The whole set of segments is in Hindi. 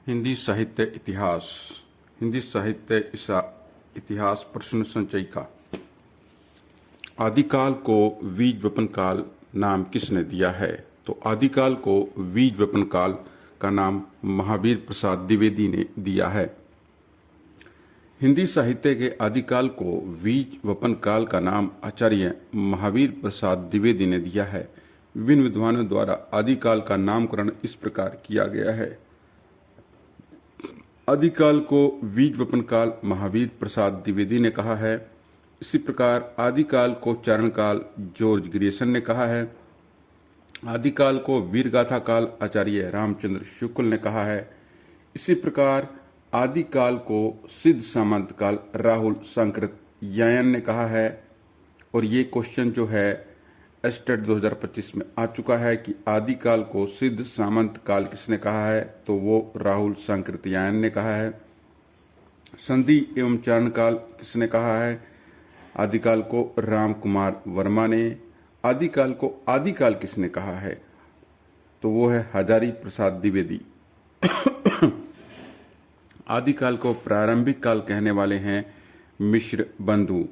हिंदी साहित्य इतिहास। हिंदी साहित्य इतिहास प्रश्न संचयिका। आदिकाल को बीज वपन काल नाम किसने दिया है? तो आदिकाल को बीज वपन काल का नाम महावीर प्रसाद द्विवेदी ने दिया है। हिंदी साहित्य के आदिकाल को बीज वपन काल का नाम आचार्य महावीर प्रसाद द्विवेदी ने दिया है। विभिन्न विद्वानों द्वारा आदिकाल का नामकरण इस प्रकार किया गया है। आदिकाल को बीज वपन काल महावीर प्रसाद द्विवेदी ने कहा है। इसी प्रकार आदिकाल को चारण काल जॉर्ज ग्रियर्सन ने कहा है। आदिकाल को वीरगाथा काल आचार्य रामचंद्र शुक्ल ने कहा है। इसी प्रकार आदिकाल को सिद्ध सामंत काल राहुल सांकृत्यायन ने कहा है। और ये क्वेश्चन जो है एस्टेट 2025 में आ चुका है कि आदिकाल को सिद्ध सामंत काल किसने कहा है? तो वो राहुल सांकृत्यायन ने कहा है। संधि एवं चारण काल किसने कहा है? आदिकाल को राम कुमार वर्मा ने। आदिकाल को आदिकाल किसने कहा है? तो वो है हजारी प्रसाद द्विवेदी। आदिकाल को प्रारंभिक काल कहने वाले हैं मिश्र बंधु।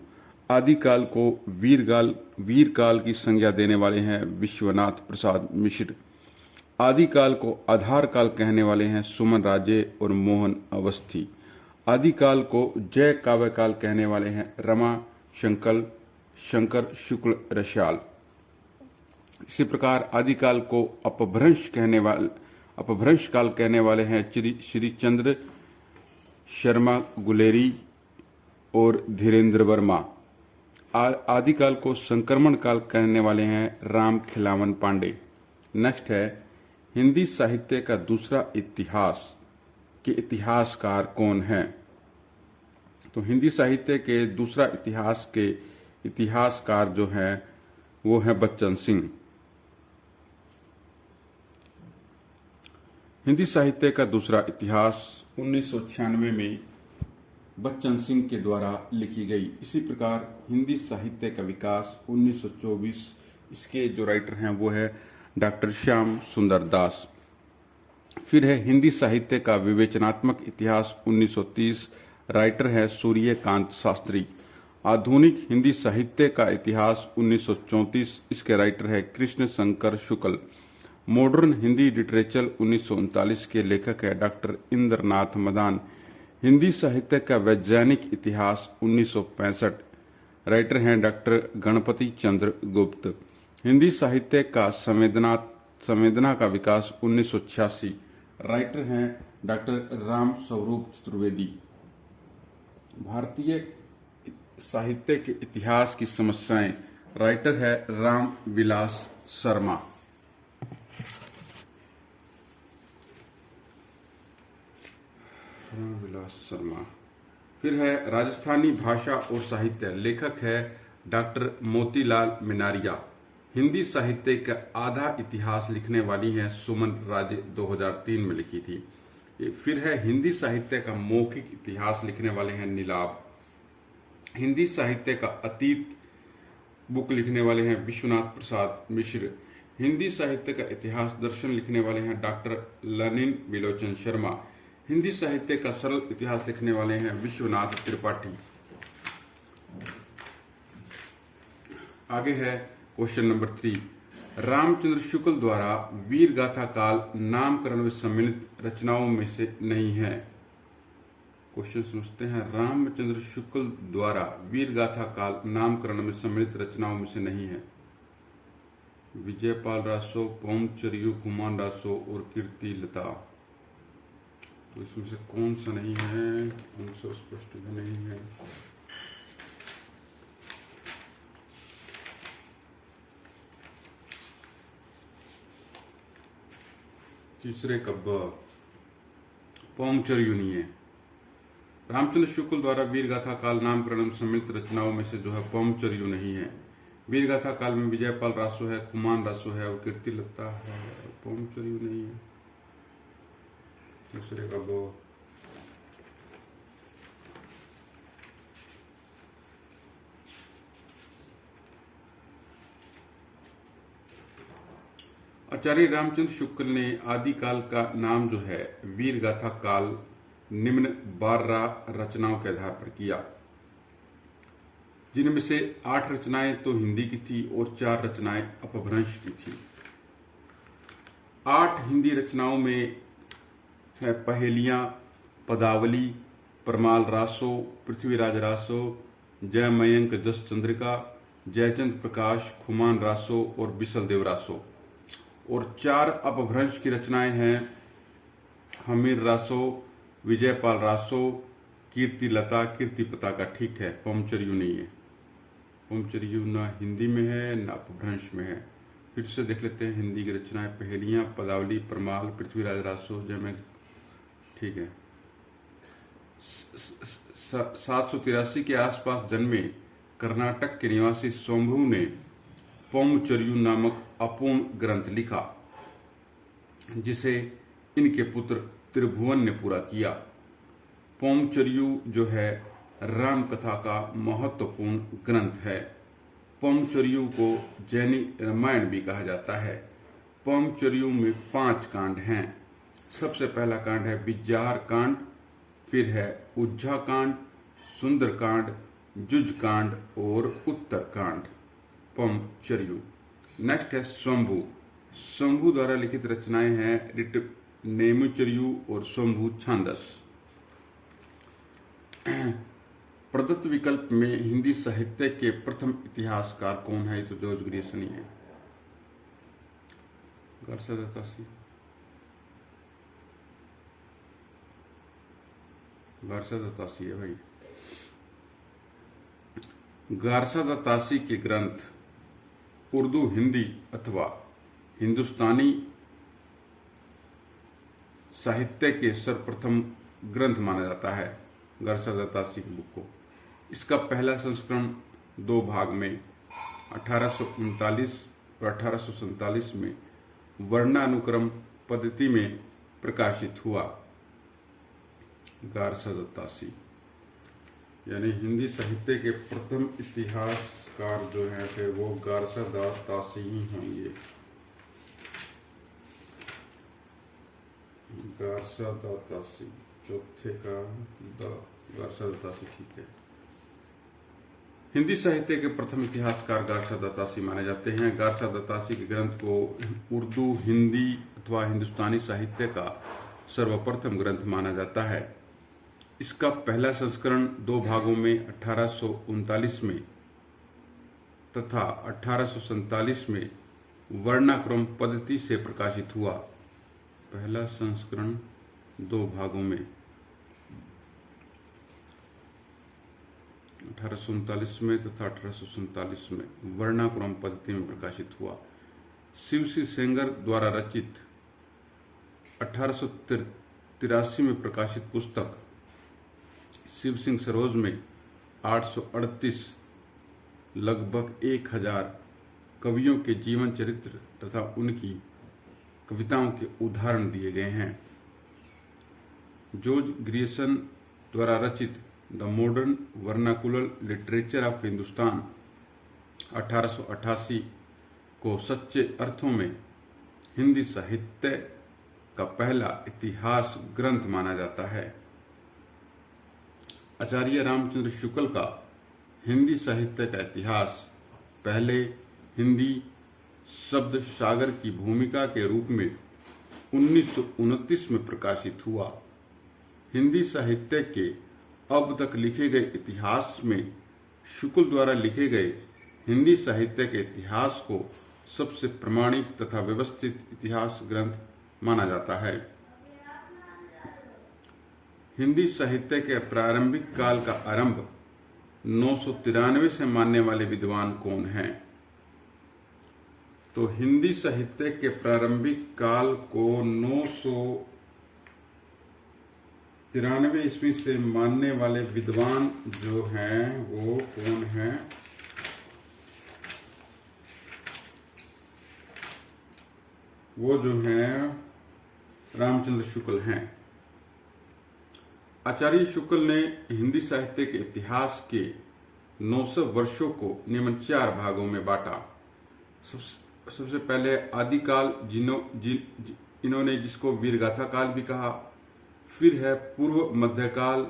आदिकाल को वीर काल की संज्ञा देने वाले हैं विश्वनाथ प्रसाद मिश्र। आदिकाल को आधार काल कहने वाले हैं सुमन राजे और मोहन अवस्थी। आदिकाल को जय काव्य काल कहने वाले हैं रमा शंकर शुक्ल रशाल। इसी प्रकार आदिकाल को अपभ्रंश काल कहने वाले हैं श्री चंद्र शर्मा गुलेरी और धीरेन्द्र वर्मा। आदिकाल को संक्रमण काल कहने वाले हैं राम खिलावन पांडे। नेक्स्ट है हिंदी साहित्य का दूसरा इतिहास के इतिहासकार कौन हैं? तो हिंदी साहित्य के दूसरा इतिहास के इतिहासकार जो हैं वो हैं बच्चन सिंह। हिंदी साहित्य का दूसरा इतिहास 1996 में बच्चन सिंह के द्वारा लिखी गई। इसी प्रकार हिंदी साहित्य का विकास 1924, इसके जो राइटर हैं वो है डॉक्टर श्याम सुंदर दास। फिर है हिंदी साहित्य का विवेचनात्मक इतिहास 1930, राइटर है सूर्यकांत शास्त्री। आधुनिक हिंदी साहित्य का इतिहास 1934, इसके राइटर है कृष्ण शंकर शुक्ल। मॉडर्न हिंदी लिटरेचर 1939 के लेखक है डॉक्टर इंद्रनाथ मदान। हिंदी साहित्य का वैज्ञानिक इतिहास 1965, राइटर हैं डॉक्टर गणपति चंद्र गुप्त। हिंदी साहित्य का संवेदना का विकास 1986, राइटर हैं डॉक्टर राम स्वरूप चतुर्वेदी। भारतीय साहित्य के इतिहास की समस्याएं, राइटर है राम विलास शर्मा। फिर है राजस्थानी भाषा और साहित्य, लेखक है डॉक्टर मोतीलाल मिनारिया। हिंदी साहित्य का आधा इतिहास लिखने वाली हैं सुमन राजे, 2003 में लिखी थी। फिर है हिंदी साहित्य का मौखिक इतिहास लिखने वाले हैं नीलाभ। हिंदी साहित्य का अतीत बुक लिखने वाले हैं विश्वनाथ प्रसाद मिश्र। हिंदी साहित्य का इतिहास दर्शन लिखने वाले हैं डॉक्टर लनिन विलोचन शर्मा। हिंदी साहित्य का सरल इतिहास लिखने वाले हैं विश्वनाथ त्रिपाठी। आगे है क्वेश्चन नंबर 3। रामचंद्र शुक्ल द्वारा वीरगाथा काल नामकरण में सम्मिलित रचनाओं में से नहीं है। क्वेश्चन समझते हैं। रामचंद्र शुक्ल द्वारा वीरगाथा काल नामकरण में सम्मिलित रचनाओं में से नहीं है। विजयपाल रासो, पौमचरियो, कुमान रासो और कीर्ति लता। तो इसमें से कौन सा नहीं है? कौन सा स्पष्ट नहीं है? तीसरे का ब, पौमचरियो नहीं है। रामचंद्र शुक्ल द्वारा वीरगाथा काल नामकरण में सम्मिलित रचनाओं में से जो है पौमचरियो नहीं है। वीरगाथा काल में विजयपाल रासो है, कुमान रासो है और कीर्ति लता है। पौमचरियो नहीं है। दूसरे का बो। आचार्य रामचंद्र शुक्ल ने आदिकाल का नाम जो है वीर गाथा काल निम्न 12 रचनाओं के आधार पर किया, जिनमें से 8 रचनाएं तो हिंदी की थी और 4 रचनाएं अपभ्रंश की थी। 8 हिंदी रचनाओं में है पहेलियां, पदावली, परमाल रासो, पृथ्वीराज रासो, जय मयंक जस चंद्रिका, जयचंद प्रकाश, खुमान रासो और बिसल देव रासो। और 4 अपभ्रंश की रचनाएं हैं हमीर रासो, विजयपाल रासो, कीर्ति लता, कीर्ति पता का ठीक है, पमचरियु नहीं है। पमचरियु न हिंदी में है न अपभ्रंश में है। फिर से देख लेते हैं हिंदी की रचनाएं, पहेलियां, पदावली, परमाल, पृथ्वीराज रासो, जय ठीक है। 783 के आसपास जन्मे कर्नाटक के निवासी शंभु ने पौमचरियु नामक अपूर्ण ग्रंथ लिखा, जिसे इनके पुत्र त्रिभुवन ने पूरा किया। पौमचरियु जो है राम कथा का महत्वपूर्ण ग्रंथ है। पौमचरियु को जैनी रामायण भी कहा जाता है। पौमचरियु में 5 कांड हैं। सबसे पहला कांड है विज्जार कांड, फिर है उज्जा कांड, सुंदर कांड, जुज कांड और उत्तर कांड। पौमचरियु। नेक्स्ट है स्वंभु। शंभु द्वारा लिखित रचनाएं हैं ऋट नेमिचरियु और स्वंभु छांदस। प्रदत्त विकल्प में हिंदी साहित्य के प्रथम इतिहासकार कौन है? तो जॉर्ज ग्रियर्सन ही है। गारसा दत्तासी, गारसा दत्तासी है भाई। गारसा दत्तासी के ग्रंथ उर्दू, हिंदी अथवा हिंदुस्तानी साहित्य के सर्वप्रथम ग्रंथ माना जाता है गारसा दत्तासी की बुक को। इसका पहला संस्करण 2 भाग में 1839 और 1847 में वर्णानुक्रम पद्धति में प्रकाशित हुआ। गारसा दत्तासी यानी हिंदी साहित्य के प्रथम इतिहासकार जो हैं फिर वो गारसा दत्तासी ही होंगे। गारसा दत्तासी, चौथे का गारसा दत्तासी, ठीक है। हिंदी साहित्य के प्रथम इतिहासकार गारसा दत्तासी माने जाते हैं। गारसा दत्तासी के ग्रंथ को उर्दू, हिंदी अथवा हिंदुस्तानी साहित्य का सर्वप्रथम ग्रंथ माना जाता है। इसका पहला संस्करण 2 भागों में 1839 में तथा 1847 में वर्णाक्रम पद्धति से प्रकाशित हुआ। पहला संस्करण 2 भागों में 1839 में तथा 1847 में वर्णाक्रम पद्धति में प्रकाशित हुआ। शिवसी सेंगर द्वारा रचित 1883 में प्रकाशित पुस्तक शिव सिंह सरोज में 838 लगभग 1000 कवियों के जीवन चरित्र तथा उनकी कविताओं के उदाहरण दिए गए हैं। जॉर्ज ग्रियर्सन द्वारा रचित the modern vernacular literature of Hindustan 1888 को सच्चे अर्थों में हिंदी साहित्य का पहला इतिहास ग्रंथ माना जाता है। आचार्य रामचंद्र शुक्ल का हिंदी साहित्य का इतिहास पहले हिंदी शब्द सागर की भूमिका के रूप में 1929 में प्रकाशित हुआ। हिंदी साहित्य के अब तक लिखे गए इतिहास में शुक्ल द्वारा लिखे गए हिंदी साहित्य के इतिहास को सबसे प्रमाणिक तथा व्यवस्थित इतिहास ग्रंथ माना जाता है। हिंदी साहित्य के प्रारंभिक काल का आरंभ 993 से मानने वाले विद्वान कौन हैं? तो हिंदी साहित्य के प्रारंभिक काल को 993 ईस्वी से मानने वाले विद्वान जो हैं वो कौन हैं? वो जो हैं रामचंद्र शुक्ल हैं। आचार्य शुक्ल ने हिंदी साहित्य के इतिहास के 900 वर्षों को निम्न 4 भागों में बांटा। सबसे पहले आदिकाल इन्होंने जिसको वीरगाथा काल भी कहा। फिर है पूर्व मध्यकाल,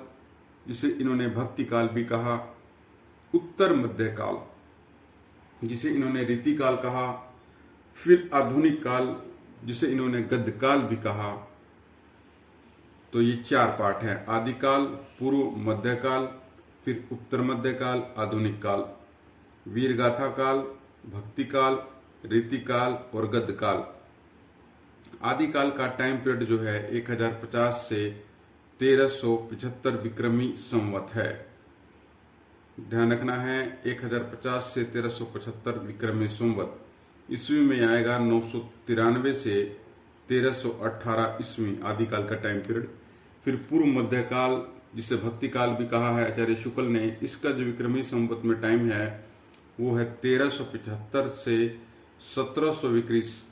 जिसे इन्होंने भक्ति काल भी कहा। उत्तर मध्यकाल, जिसे इन्होंने रीतिकाल कहा। फिर आधुनिक काल, जिसे इन्होंने गद्यकाल भी कहा। तो ये 4 पार्ट हैं: आदिकाल, पूर्व मध्यकाल, फिर उत्तर मध्यकाल, आधुनिक काल, वीरगाथा काल, भक्ति काल, रीतिकाल और गद्यकाल। आदिकाल का टाइम पीरियड जो है 1050 से 1375 विक्रमी संवत है। ध्यान रखना है, 1050 से 1375 विक्रमी संवत। ईस्वी में आएगा 993 से 1318 ईस्वी, आदिकाल का टाइम पीरियड। फिर पूर्व मध्यकाल, जिसे भक्ति काल भी कहा है आचार्य शुक्ल ने, इसका जो विक्रमी संवत में टाइम है वो है 1375 से 1700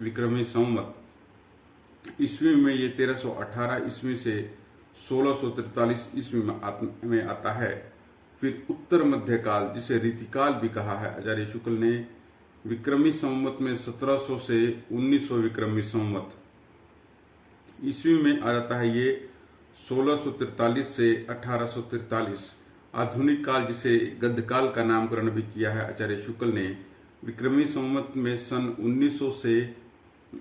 विक्रमी संवत। ईस्वी में ये 1318 ईस्वी से 1643 ईस्वी में आता है। फिर उत्तर मध्यकाल, जिसे रीतिकाल भी कहा है आचार्य शुक्ल ने, विक्रमी संवत में 1700 से 1900 विक्रमी संवत। ईस्वी में आ जाता है ये 1643 से 1843। आधुनिक काल, जिसे गद्यकाल का नामकरण भी किया है आचार्य शुक्ल ने, विक्रमी संवत में सन 1900 से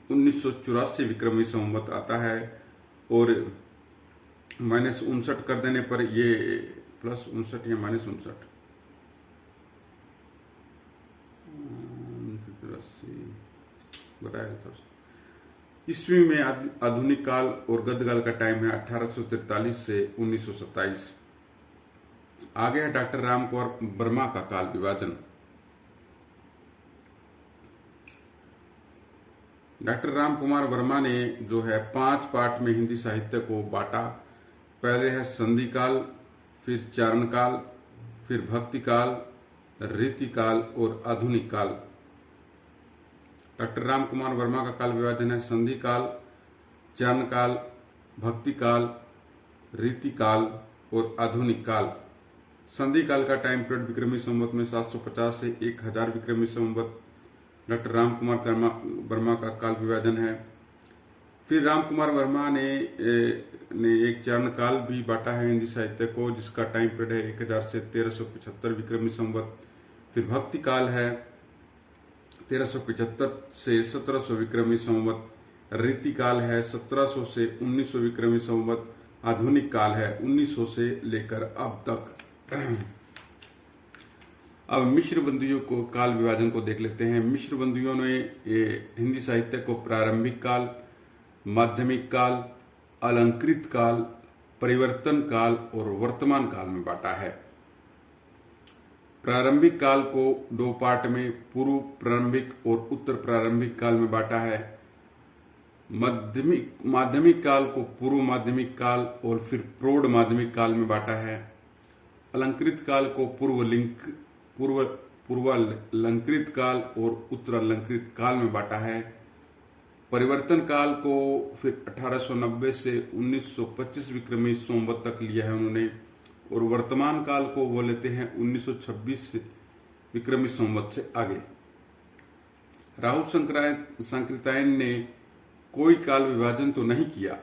1984 विक्रमी संवत आता है। और -59 कर देने पर ये +59 या -59 बताया था। ईस्वी में आधुनिक काल और गद्यकाल का टाइम है 1843 से 1927। आगे है डॉक्टर राम कुमार वर्मा का काल विभाजन। डॉक्टर राम कुमार वर्मा ने जो है 5 पार्ट में हिंदी साहित्य को बांटा। पहले है संधि काल, फिर चारण काल, फिर भक्ति काल, रीतिकाल और आधुनिक काल। डॉक्टर राम कुमार वर्मा का काल विभाजन है संधि काल, चरण काल, भक्ति काल, रीतिकाल और आधुनिक काल। संधि काल का टाइम पीरियड विक्रमी संवत में 750 से 1000 विक्रमी संवत डॉक्टर राम कुमार वर्मा का काल विभाजन है। फिर राम कुमार वर्मा ने एक चरण काल भी बांटा है हिंदी साहित्य को, जिसका टाइम पीरियड है 1000 से 1375 विक्रमी संवत। फिर भक्ति काल है 1375 से 1700 विक्रमी संवत। रीतिकाल है 1700 से 1900 विक्रमी संवत। आधुनिक काल है 1900 से लेकर अब तक। अब मिश्र बंधुओं को काल विभाजन को देख लेते हैं। मिश्र बंधुओं ने हिंदी साहित्य को प्रारंभिक काल, माध्यमिक काल, अलंकृत काल, परिवर्तन काल और वर्तमान काल में बांटा है। प्रारंभिक काल को 2 पार्ट में पूर्व प्रारंभिक और उत्तर प्रारंभिक काल में बांटा है। माध्यमिक काल को पूर्व माध्यमिक काल और फिर प्रौढ़ माध्यमिक काल में बांटा है। अलंकृत काल को पूर्वालंकृत काल और उत्तरालंकृत काल में बांटा है। परिवर्तन काल को फिर 1890 से 1925 विक्रमी संवत तक लिया है उन्होंने, और वर्तमान काल को वो लेते हैं 1926 विक्रमी संवत से आगे। राहुल शंकराचार्य ने कोई काल विभाजन तो नहीं किया,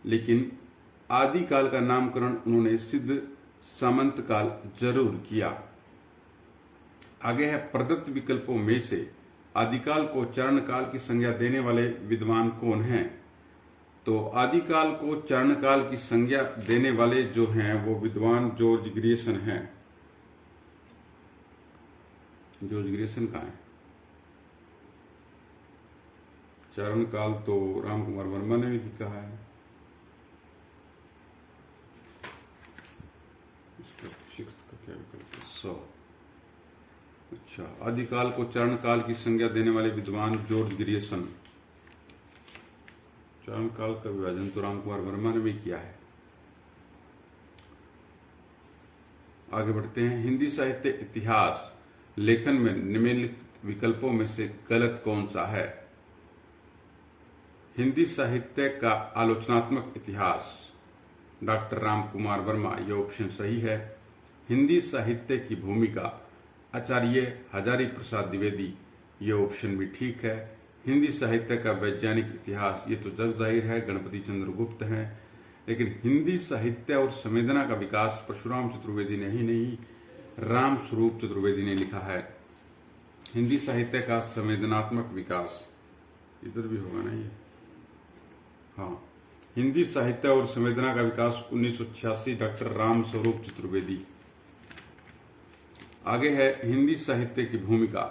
लेकिन आदि काल का नामकरण उन्होंने सिद्ध सामंत काल जरूर किया। आगे है प्रदत्त विकल्पों में से आदिकाल को चरण काल की संज्ञा देने वाले विद्वान कौन हैं? तो आदिकाल को चरण काल की संज्ञा देने वाले जो हैं वो विद्वान जॉर्ज ग्रियर्सन हैं। जॉर्ज ग्रियर्सन कहाँ है? चरण काल तो राम कुमार वर्मा ने भी कहा है। का क्या विकल्प है? 100। अच्छा, आदिकाल को चरण काल की संज्ञा देने वाले विद्वान जॉर्ज ग्रियर्सन। चरण काल का विभाजन तो राम कुमार वर्मा ने भी किया है। आगे बढ़ते हैं। हिंदी साहित्य इतिहास लेखन में निम्नलिखित विकल्पों में से गलत कौन सा है? हिंदी साहित्य का आलोचनात्मक इतिहास, डॉक्टर राम कुमार वर्मा, यह ऑप्शन सही है। हिंदी साहित्य की भूमिका, आचार्य हजारी प्रसाद द्विवेदी, यह ऑप्शन भी ठीक है। हिंदी साहित्य का वैज्ञानिक इतिहास, ये तो जग जाहिर है गणपति चंद्र गुप्त हैं, लेकिन हिंदी साहित्य और संवेदना का विकास परशुराम चतुर्वेदी ने ही नहीं, राम स्वरूप चतुर्वेदी ने लिखा है। हिंदी साहित्य का संवेदनात्मक विकास, इधर भी होगा ना ये, हाँ, हिंदी साहित्य और संवेदना का विकास 1986, डॉक्टर राम स्वरूप चतुर्वेदी। आगे है हिंदी साहित्य की भूमिका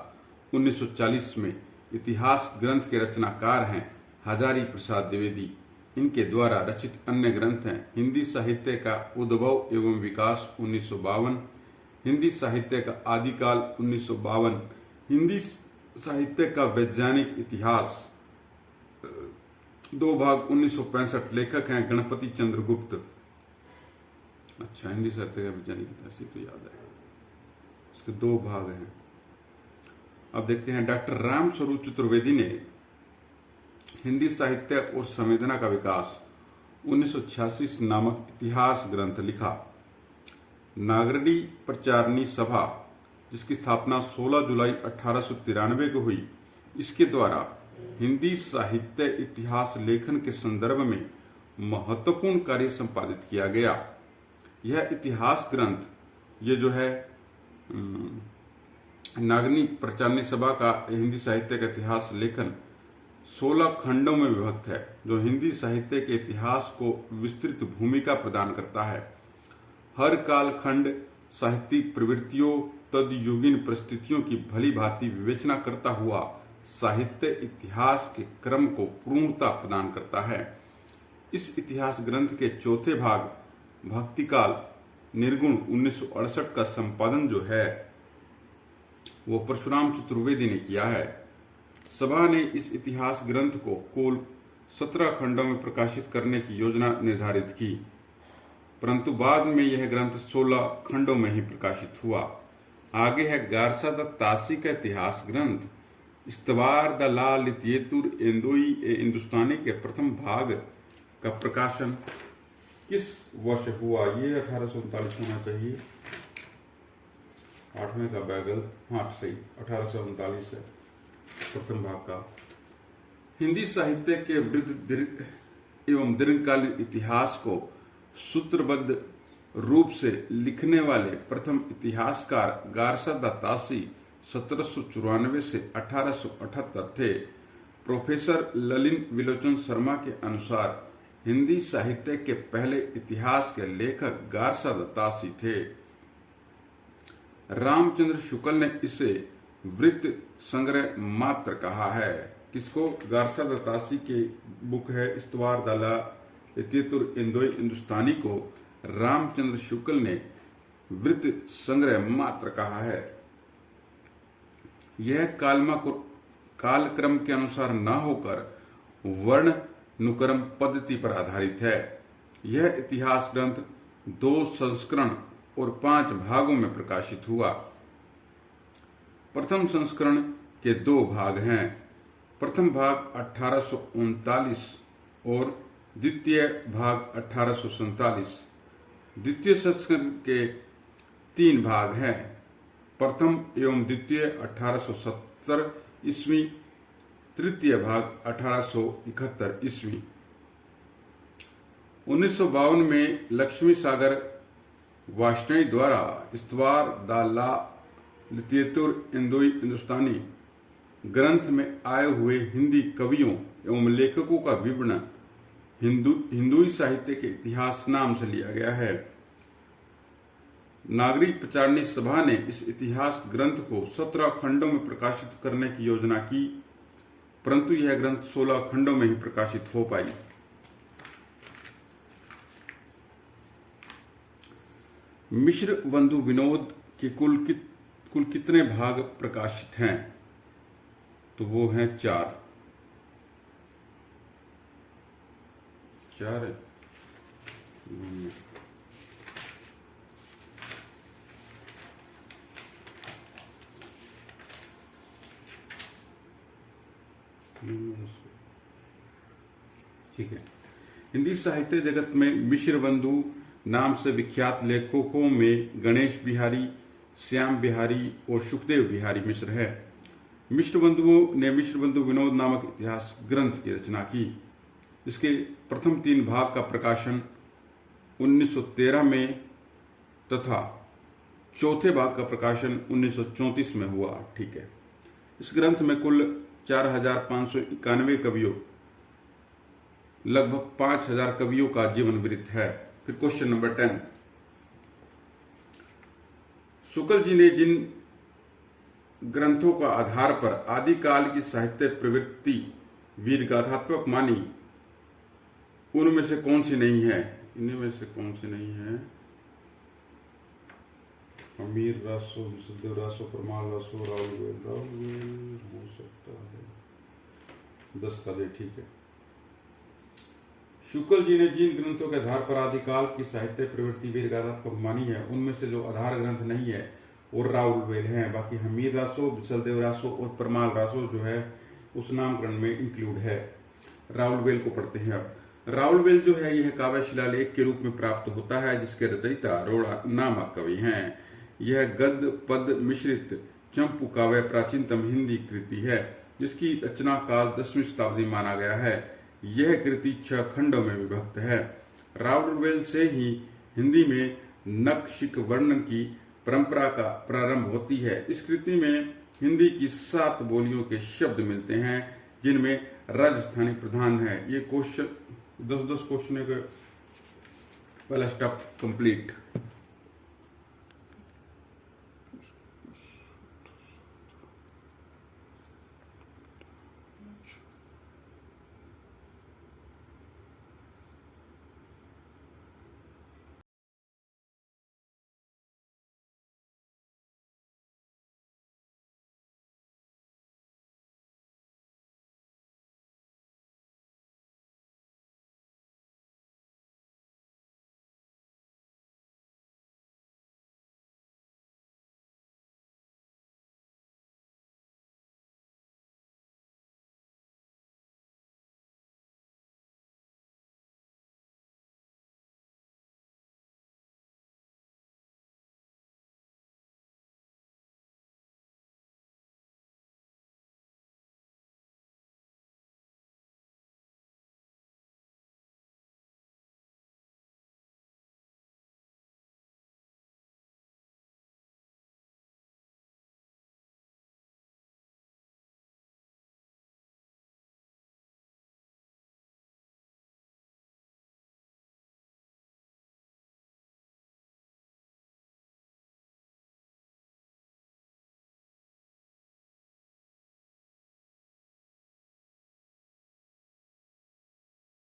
1940 में। इतिहास ग्रंथ के रचनाकार हैं हजारी प्रसाद द्विवेदी। इनके द्वारा रचित अन्य ग्रंथ हैं हिंदी साहित्य का उद्भव एवं विकास 1952, हिंदी साहित्य का आदिकाल 1952, हिंदी साहित्य का वैज्ञानिक इतिहास 2 भाग 1965। लेखक हैं गणपति चंद्र गुप्त। अच्छा, हिंदी साहित्य का वैज्ञानिक इतिहास तो याद है, इसके 2 भाग हैं। अब देखते हैं, डॉक्टर राम स्वरूप चतुर्वेदी ने हिंदी साहित्य और संवेदना का विकास 1986 नामक इतिहास ग्रंथ लिखा। नागरडी प्रचारणी सभा, जिसकी स्थापना 16 जुलाई 1893 को हुई, इसके द्वारा हिंदी साहित्य इतिहास लेखन के संदर्भ में महत्वपूर्ण कार्य संपादित किया गया। यह इतिहास ग्रंथ, ये जो है नागरडी प्रचारणी सभा का हिंदी साहित्य का इतिहास लेखन 16 खंडों में विभक्त है, जो हिंदी साहित्य के इतिहास को विस्तृत भूमिका प्रदान करता है। हर काल खंड साहित्यिक प्रवृत्तियों तदयुगीन परिस्थितियों की भली भांति विवेचना करता हुआ साहित्य इतिहास के क्रम को पूर्णता प्रदान करता है। इस इतिहास ग्रंथ के चौथे भाग भक्तिकाल निर्गुण 1968 का संपादन जो है वो परशुराम चतुर्वेदी ने किया है। सभा ने इस इतिहास ग्रंथ को कुल 17 खंडों में प्रकाशित करने की योजना निर्धारित की, परंतु बाद में यह ग्रंथ 16 खंडों में ही प्रकाशित हुआ। आगे है गारसा द तासी का इतिहास ग्रंथ। इस्तवार द ला लितियेतुर एंदोई ए हिंदुस्तानी के प्रथम भाग का प्रकाशन किस वर्ष हुआ? ये 1839 होना चाहिए, 8वें का बैगल, हाँ सही, 1839 है प्रथम भाग का। हिंदी साहित्य के वृद्ध एवं दीर्घकालीन इतिहास को सूत्रबद्ध रूप से लिखने वाले प्रथम इतिहासकार गारसा द तासी 1794 से 1878 थे। प्रोफेसर ललिन विलोचन शर्मा के अनुसार हिंदी साहित्य के पहले इतिहास के लेखक गारसा द तासी थे। रामचंद्र शुक्ल ने इसे वृत्त संग्रह मात्र कहा है। किसको? गारसा द तासी के बुक है इस्तवार दाला लितियेतुर एंदोई हिंदुस्तानी को रामचंद्र शुक्ल ने वृत्त संग्रह मात्र कहा है। यह कालक्रम के अनुसार न होकर वर्ण अनुक्रम पद्धति पर आधारित है। यह इतिहास ग्रंथ 2 संस्करण और 5 भागों में प्रकाशित हुआ। प्रथम संस्करण के 2 भाग हैं। प्रथम भाग 1839 और द्वितीय भाग 1847। द्वितीय संस्करण के 3 भाग हैं। प्रथम एवं द्वितीय 1870 ईस्वी, तृतीय भाग 1871 ईस्वी। 1952 में लक्ष्मी सागर वाष्णई द्वारा इस्तवार द ला लितियेतुर एंदोई हिंदुस्तानी ग्रंथ में आए हुए हिंदी कवियों एवं लेखकों का विवरण हिंदुई साहित्य के इतिहास नाम से लिया गया है। नागरिक प्रचारणी सभा ने इस इतिहास ग्रंथ को 17 खंडों में प्रकाशित करने की योजना की, परंतु यह ग्रंथ 16 खंडों में ही प्रकाशित हो पाई। मिश्र बंधु विनोद के कुल कितने भाग प्रकाशित हैं? तो वो हैं 4। 4 ठीक है। हिंदी साहित्य जगत में मिश्र बंधु नाम से विख्यात लेखकों में गणेश बिहारी, श्याम बिहारी और सुखदेव बिहारी मिश्र है। मिश्र बंधुओं ने मिश्र बंधु विनोद नामक इतिहास ग्रंथ की रचना की। इसके प्रथम 3 भाग का प्रकाशन 1913 में तथा चौथे भाग का प्रकाशन 1934 में हुआ। ठीक है। इस ग्रंथ में कुल 4591 कवियों, लगभग 5000 कवियों का जीवन वृत्त है। फिर क्वेश्चन नंबर 10, शुक्ल जी ने जिन ग्रंथों का आधार पर आदिकाल की साहित्य प्रवृत्ति वीरगाथात्मक मानी, उनमें से कौन सी नहीं है? इनमें से कौन सी नहीं है? अमीर रासो, विशुद्धदेव रासो, परमाल रासो, राउलवेल हो सकता है। 10 का दे। ठीक है। शुक्ल जी ने जिन ग्रंथों के आधार पर आदिकाल की साहित्य प्रवृत्ति वीरगाथात्मक मानी है, उनमें से जो आधार ग्रंथ नहीं है और राउलवेल हैं। बाकी हमीर रासो, विशलदेव रासो और परमाल रासो जो है उस नामकरण में इंक्लूड है। राउलवेल को पढ़ते हैं। अब राउलवेल जो है यह काव्य शिलालेख के रूप में प्राप्त होता है, जिसके रचयिता रोड़ा नामक कवि हैं। यह गद्य पद मिश्रित चंपू काव्य प्राचीनतम हिंदी कृति है, जिसकी रचना काल 10वीं शताब्दी माना गया है। यह कृति 6 खंडों में विभक्त है। राउलवेल से ही हिंदी में नखशिख वर्णन की परंपरा का प्रारंभ होती है। इस कृति में हिंदी की 7 बोलियों के शब्द मिलते हैं, जिनमें राजस्थानी प्रधान है। ये क्वेश्चन 10-10 क्वेश्चन का पहला स्टेप कंप्लीट।